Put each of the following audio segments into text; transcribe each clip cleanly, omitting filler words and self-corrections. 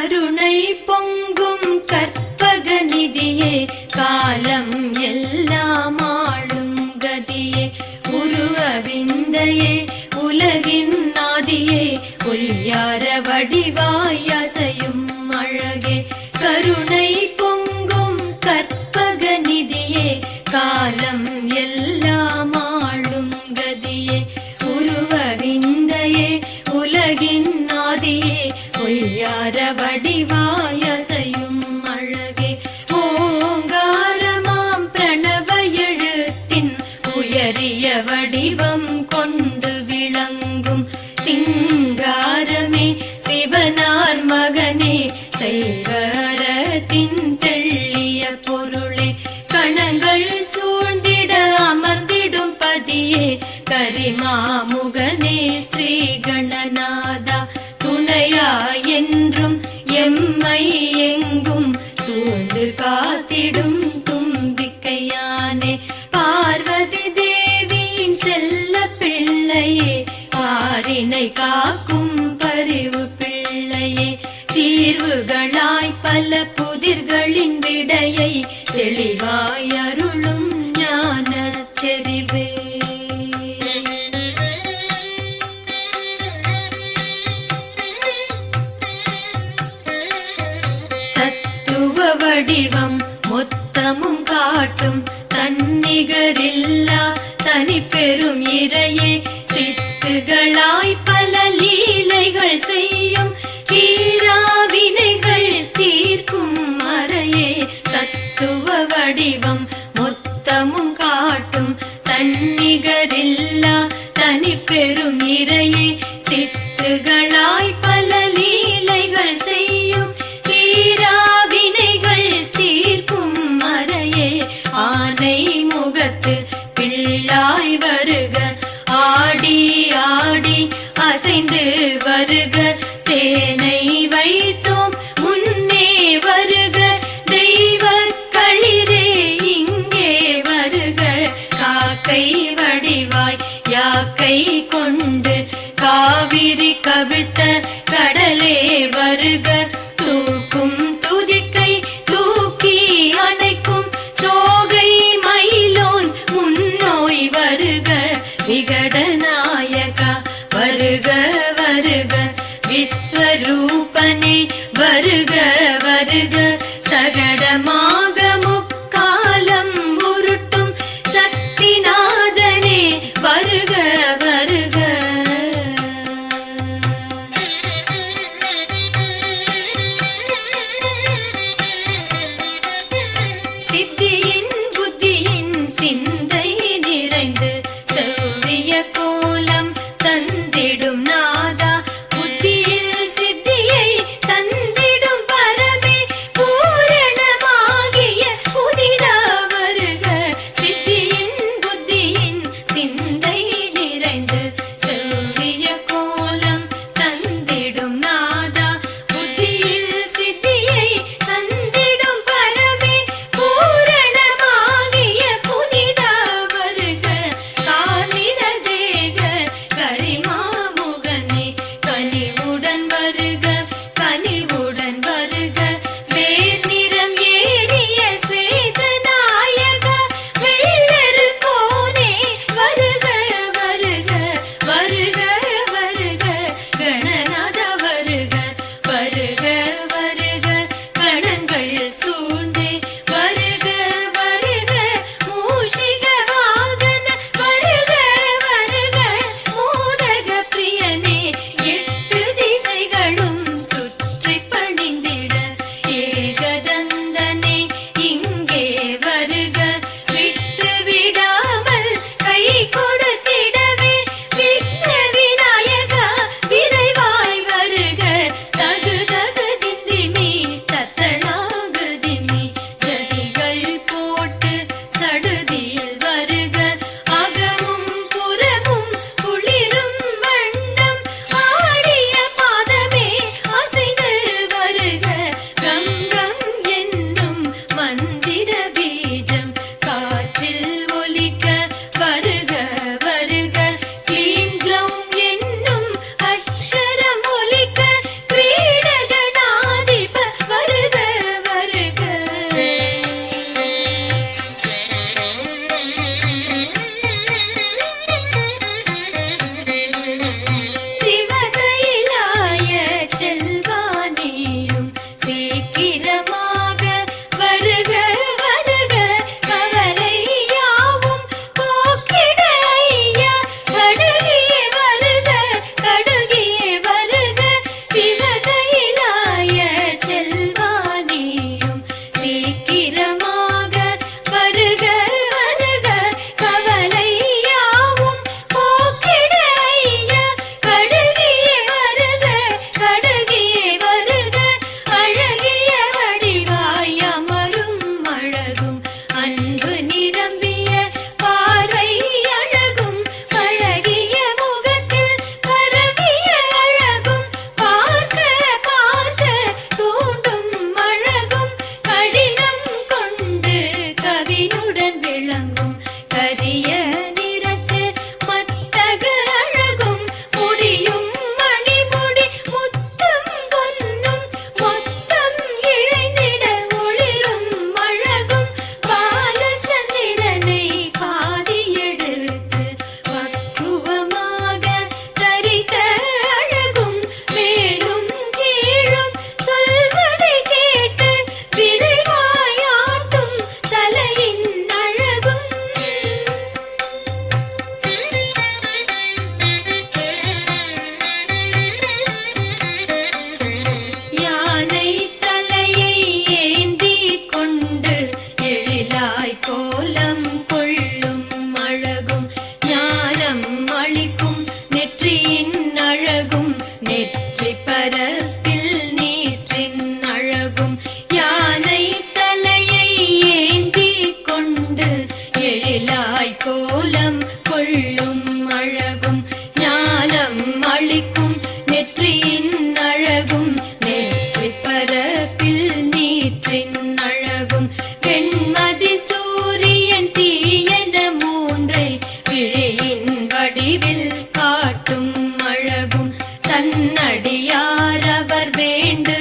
கருணை பொங்கும் கற்பக நிதியே காலம் எல்லாம் ஆளும் கதியே உருவவிந்தையே உலகின் நாதியே ஒய்யார வடிவாய் அசையும் அழகே கருணை பொங்கும் கற்பக நிதியே காலம் எல்லாம் ஆளும் கதியே உருவவிந்தையே உலகின் நாதியே ஒய்யார வடிவாய் அசையும் அழகே ஓங்காரமாம் பிரணவ எழுத்தின் உயரிய வடிவம் கொண்டு விளங்கும் சிங்காரமே சிவனார் மகனே செய்வரத்தின் தெள்ளிய பொருளே கணங்கள் சூழ்ந்திட அமர்ந்திடும் பதியே கரிமாமுகனே ஸ்ரீ கணநாதா துணையா என்றும் எம்மை எங்கும் சூழ்ந்து காத்திடும் தும்பிக்கையானே பார்வதி தேவியின் செல்ல பிள்ளையே பாரினை காக்கும் பரிவு பிள்ளையே தீர்வுகளாய் பல புதிர்களின் விடையை தெளிவாய் அருளும் ஞான செறிவே தத்துவ வடிவம் மொத்தமும் காட்டும் தன்னிகரில்லா தனி பெரும் இறையே சித்துகளாய் பல லீலைகள் செய்யும் தீராவினைகள் தீர்க்கும் மறையே தத்துவ வடிவம் மொத்தமும் காட்டும் தன்னிகரில்லா தனி பெரும் இறையே சித்துகளாய் பல லீலைகள் செய்யும் தீராவினைகள் தீர்க்கும் மறையே ஆனை முகத்து பிள்ளாய் வருக ஆடி ஆடி அசைந்து வருக தேனை வைத்தோம் முன்னே வருக தெய்வ களிரே இங்கே வருக காக்கை வடிவாய் யாக்கை கொண்டு காவிரி கவிழ்த்த கடலே வருக தூக்கும் துதிக்கை தூக்கி அணைக்கும் தோகை மயிலோன் முன்னோய் வருக விகடநாயகா வருக வருக விஸ்வரூபனே வருக வருக சகடமாக முக்காலம் உருட்டும் சக்திநாதனே வருக வருக சித்தியின் புத்தியின் சிந்தை நிறைந்து செவ்விய கோலம் தந்திடும் நாதா புத்தியில் சித்தியை தந்திடும் பரமே பூரணமான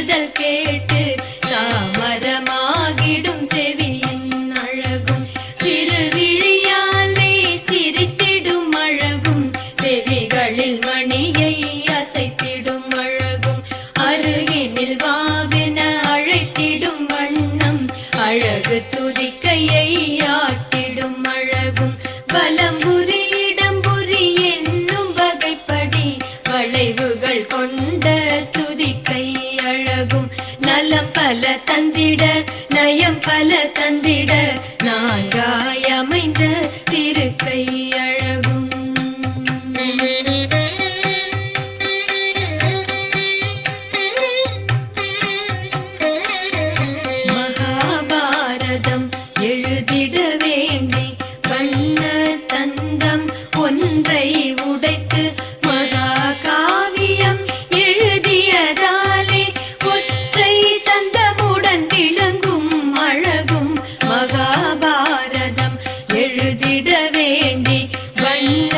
பாடுதல் கேட்டு சாமரமாகிடும் செவியின் அழகும் சிறுவிழியாலே சிரித்திடும் அழகும் செவிகளில் மணியை அசைத்திடும் அழகும் அருகினில் வாவென அழைத்திடும் வண்ணம் அழகு துதிக்கையை ஆட்டிடும் அழகும் வலம்புரி இடம்புரி என்னும் வகைப்படி வளைவுகள் கொண்ட துதிக்கை அழகும் நலம் பல தந்திட நயம் பல தந்திட நான்காய் அமைந்த திருக்கை அழகும் மகாபாரதம் எழுதிட வேண்டி வண்ண தந்தம் ஒன்றை உடைத்து மகாகாவியம் எழுதியதாலே ஒற்றை தந்தமுடன் விளங்கும் அழகும் மகாபாரதம் எழுதிட வேண்டி வண்ண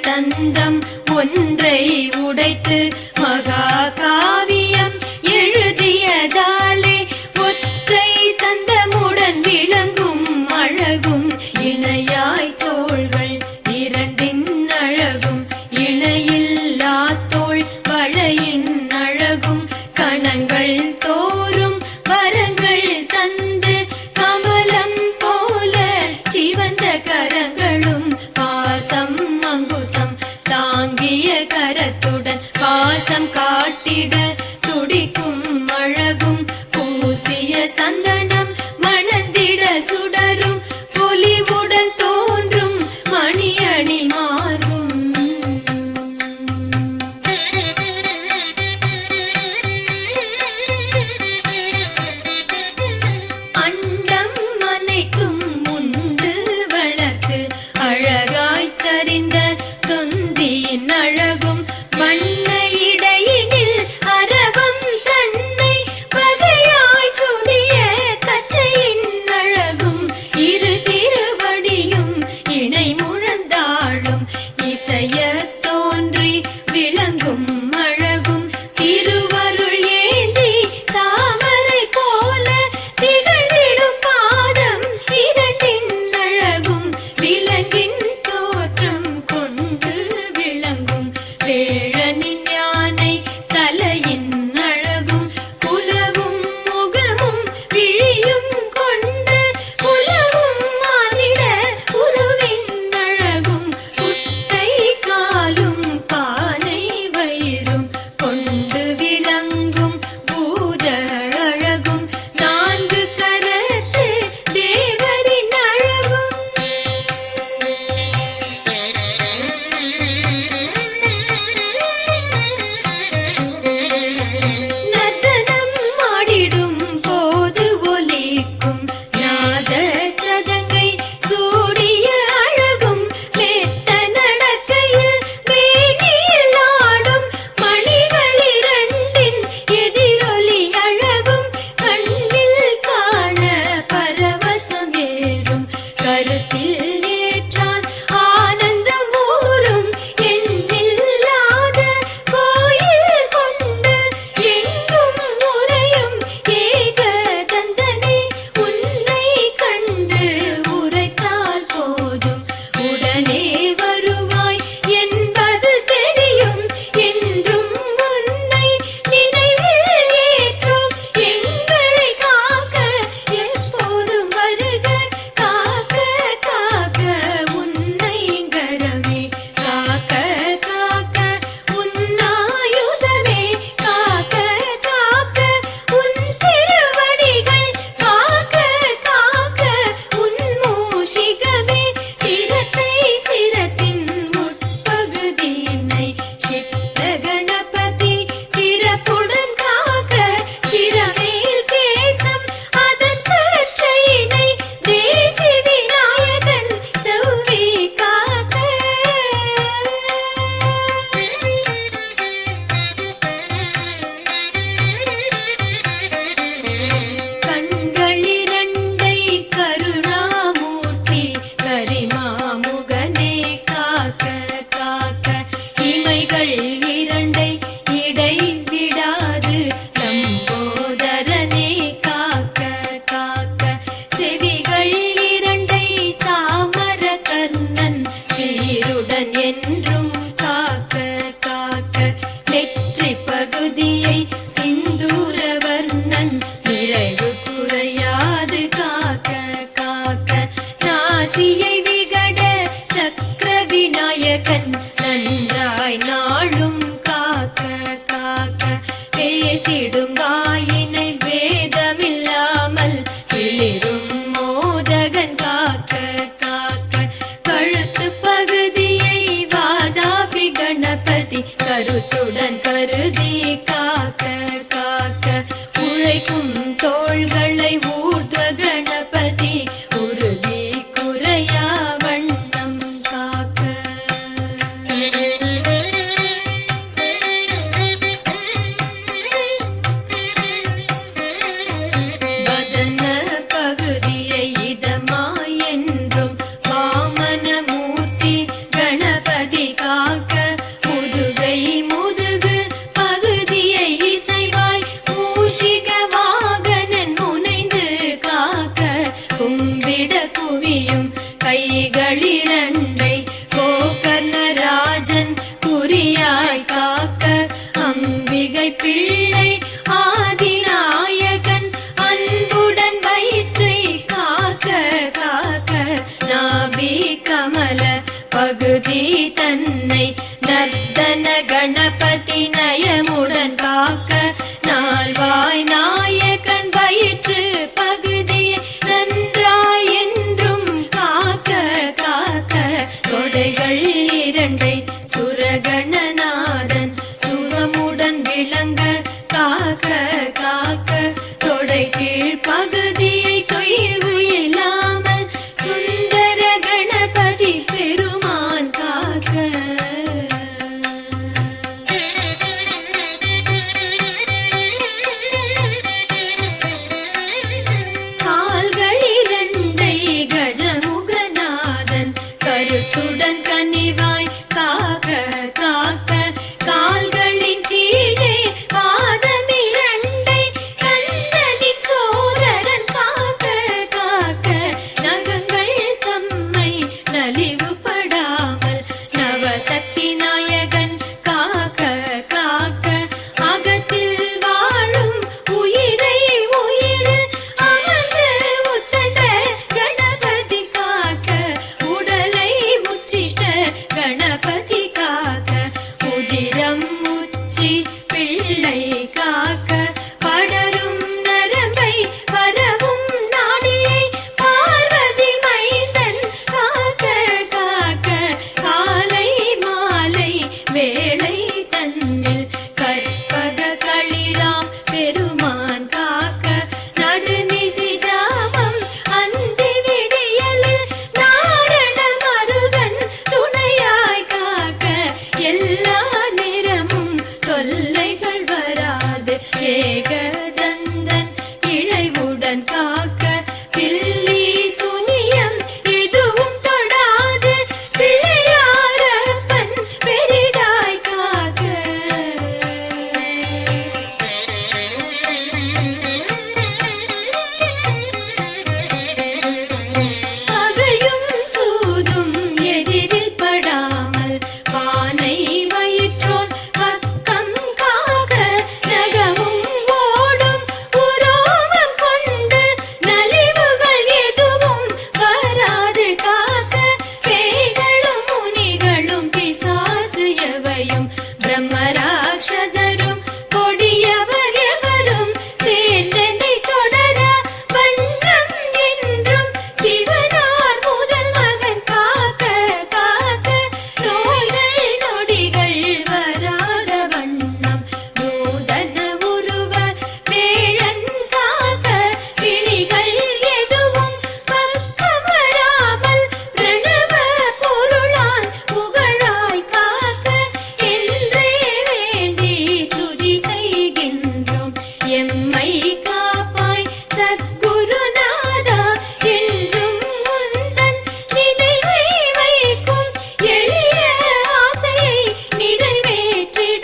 தந்தம் ஒன்றை உடைத்து மகாகாவியம் எழுதியதாலே ஒற்றை தந்தமுடன் விளங்கும் அழகும் இணையாய் தோள்கள் இரண்டின் அழகும் இணையில்லா தோள் வளையின் அழகும் கணங்கள் தோறும் வரங்கள் தந்து கமலம் போல சிவந்த கரங்களும் பாசம் அங்குசம் தாங்கிய கரத்துடன் பாசம் காட்டிட துடிக்கும் அழகும் பூசிய சந்தனம் மணந்திட சுடரும் பொலிவுடன் தோன்றும் மணியணி மாறும் அண்டம் அனைத்தும் உண்டு வளர்த்து அழகாய் சரிந்த தொந்தியின் அழகும் வண்ண இடையினில் அரவம் தன்னை வகையாய் சுடிய நாயகன் நிறைவு குறையாது காக்க காக்க. நாசியை விகட சக்கர விநாயகன் நன்றாய் நாளும் காக்க காக்க. பேசிடும் வாயினை வேதமில்லாமல் கிளிரும் மோதகன் காக்க காக்க. கழுத்து பகுதியை வாதாபி கணபதி கருத்துடன் கருதி காக்க காக்க. உழைக்கும் தோள்களை ஊர்த்வ கணபதி உறுதி குறையா வண்ணம் காக்க. வதன பகுதியை இதமாய் என்றும் வாமன மூர்த்தி கணபதி காக்க. முதுகை முதுகு பகுதியை இசைவாய் மூஷிக வாகனன் முனைந்து காக்க. கும்பிட குவியும் கைகளிரண்டை கோகர்ணராஜன் குறியாய் காக்க. அம்பிகை பிள்ளை ஆதிநாயகன் அன்புடன் வயிற்றை காக்க காக்க. நாபி கமல பகுதி தன்னை நர்தன கணபதி நயமுடன் காக்க. நால்வாய் நாயகன் வயிற்று பகுதியை நன்றாய் என்றும் காக்க காக்க. தொடைகள் இரண்டை சுரகணநாதன் சுகமுடன் விளங்க காக்க காக்க. தொடை கீழ் பகுதியை தொய்வு இல்லாமல் சுந்தர கணபதி பெருமான் காக்க. கால்கள் இரண்டை கஜமுகநாதன் கருத்துடன் கனிவாய் காக்க காக்க. கால்களின் கீழே பாதமிரண்டை கந்தனின் சோதரன் காக்க காக்க. நகங்கள் தம்மை நலிவுபடாமல் நவசக்தி நாயகன் காக்க காக்க. அகத்தில் வாழும் உயிரை உயிரில் அமர்ந்து உத்தண்ட கணபதி காக்க. உடலை உச்சிஷ்ட கணபதி காக்க. உதிரம் உச்சி பிள்ளை காக்க. படரும் நரம்பை வரவும் நாடியை பார்வதி மைந்தன் காக்க காக்க. காலை மாலை வேளை தன்னில் கற்பக களிராம் பெருமான் காக்க. நடுநிசி ஜாமம் அந்தி விடியலில் நாரண மருகன் துணையாய் காக்க. எல்லா நேரமும் தொல்லைகள் வராது ஏகதந்தன் இழைவுடன் காக்க. பில்லி சுனியம் எதுவும் தொடாது பிள்ளையாரப்பன் பெரிதாய் காக்க. பகையும் சூதும் எதிரில் படாமல் பானை வயிற்றோன் பக்கம் காக்க. நகமும் ஓடும் உரோமம் கொண்டு நலிவுகள் எதுவும் வராது காக்க. பேய்களும் முனிகளும் பிசாசு எவையும் பிரம்மராட்சதரும் கொடியவர் எவரும் சேர்ந்தனை தொடர வண்ணம் என்றும் சிவனார் முதல் மகன் காக்க காக்க. நோய்கள் நொடிகள் வராத வண்ணம் நூதன உருவ வேழன் காக்க. பிணிகள் எதுவும் பக்கம் வராமல் பிரணவ பொருளான் புகழாய் காக்க. என்றே வேண்டி துதி செய்கின்றோம் எம்மை காப்பாய் சத்குருநாதா. என்றும் உந்தன் நினைவை வைக்கும் எளிய ஆசையை நிறைவேற்றிடுவாய்.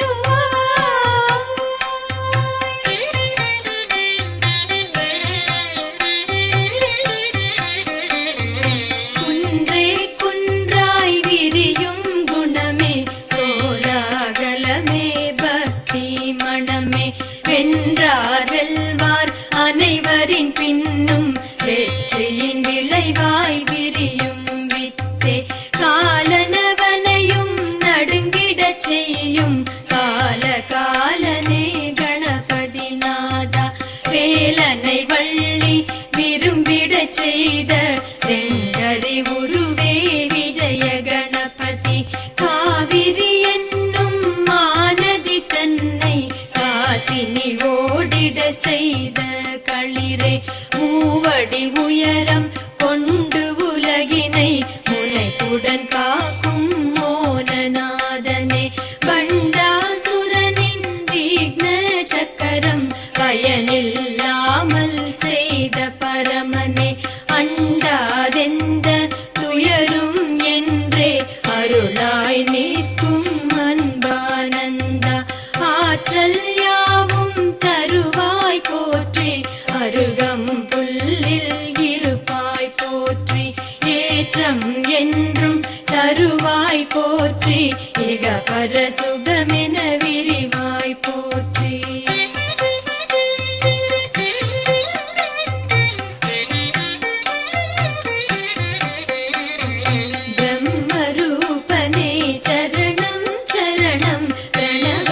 குன்றே குன்றாய் விரியும் குணமே கோலாகலமே பக்தி மணமே வென்றார் வெல்வார் விழுவார் அனைவரின் பின்னும் வெற்றியின் விளைவாய் விரியும் வித்தே காலனவனையும் நடுங்கிடச் செய்யும் கால காலனே கணபதி நாதா வேலனை வள்ளி விரும்பிடச் செய்த வெங்கரி உருவே விஜய கணபதி காவிரி என்னும் மாநதி தன்னை காசினி ஓடிட செய்த களிரே மூவடி உயரம் கொண்டு உலகினை முனைப்புடன் காக்கும் மோனநாதனே பண்டாசுரனின் விக்ன சக்கரம் பயனில்லாமல் செய்த பரமனே அண்டாதெந்த துயரும் என்றே அருளாய் நிற்கும் அன்பானந்தா ஆற்றல் யாவும் தருவாய் போற்றி அருகம் புல்லில் இருப்பாய் போற்றி ஏற்றம் என்றும் தருவாய் போற்றி இக பர சுகமென விரிவாய் போற்றி பிரம்மரூபனே சரணம் சரணம் பிரணவ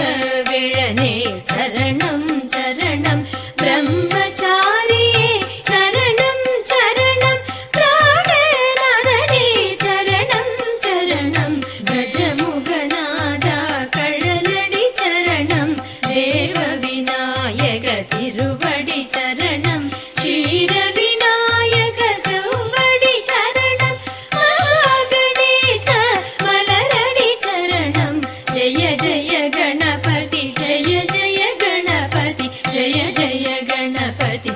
விழனே சரணம் சரணம் பிரம்மச்சாரியே சரணம் சரணம் பிராணநாதனே சரணம் சரணம் கஜமுகநாதா கழலடி சரணம் தேவ விநாயக திருவடி சரணம் க்ஷீர விநாயக செவ்வடி சரணம் மகாகணேச மலரடி சரணம் ஜெய ஜெய கணபதி ஜெய ஜெய கணபதி ஜெய ஜெய கணபதி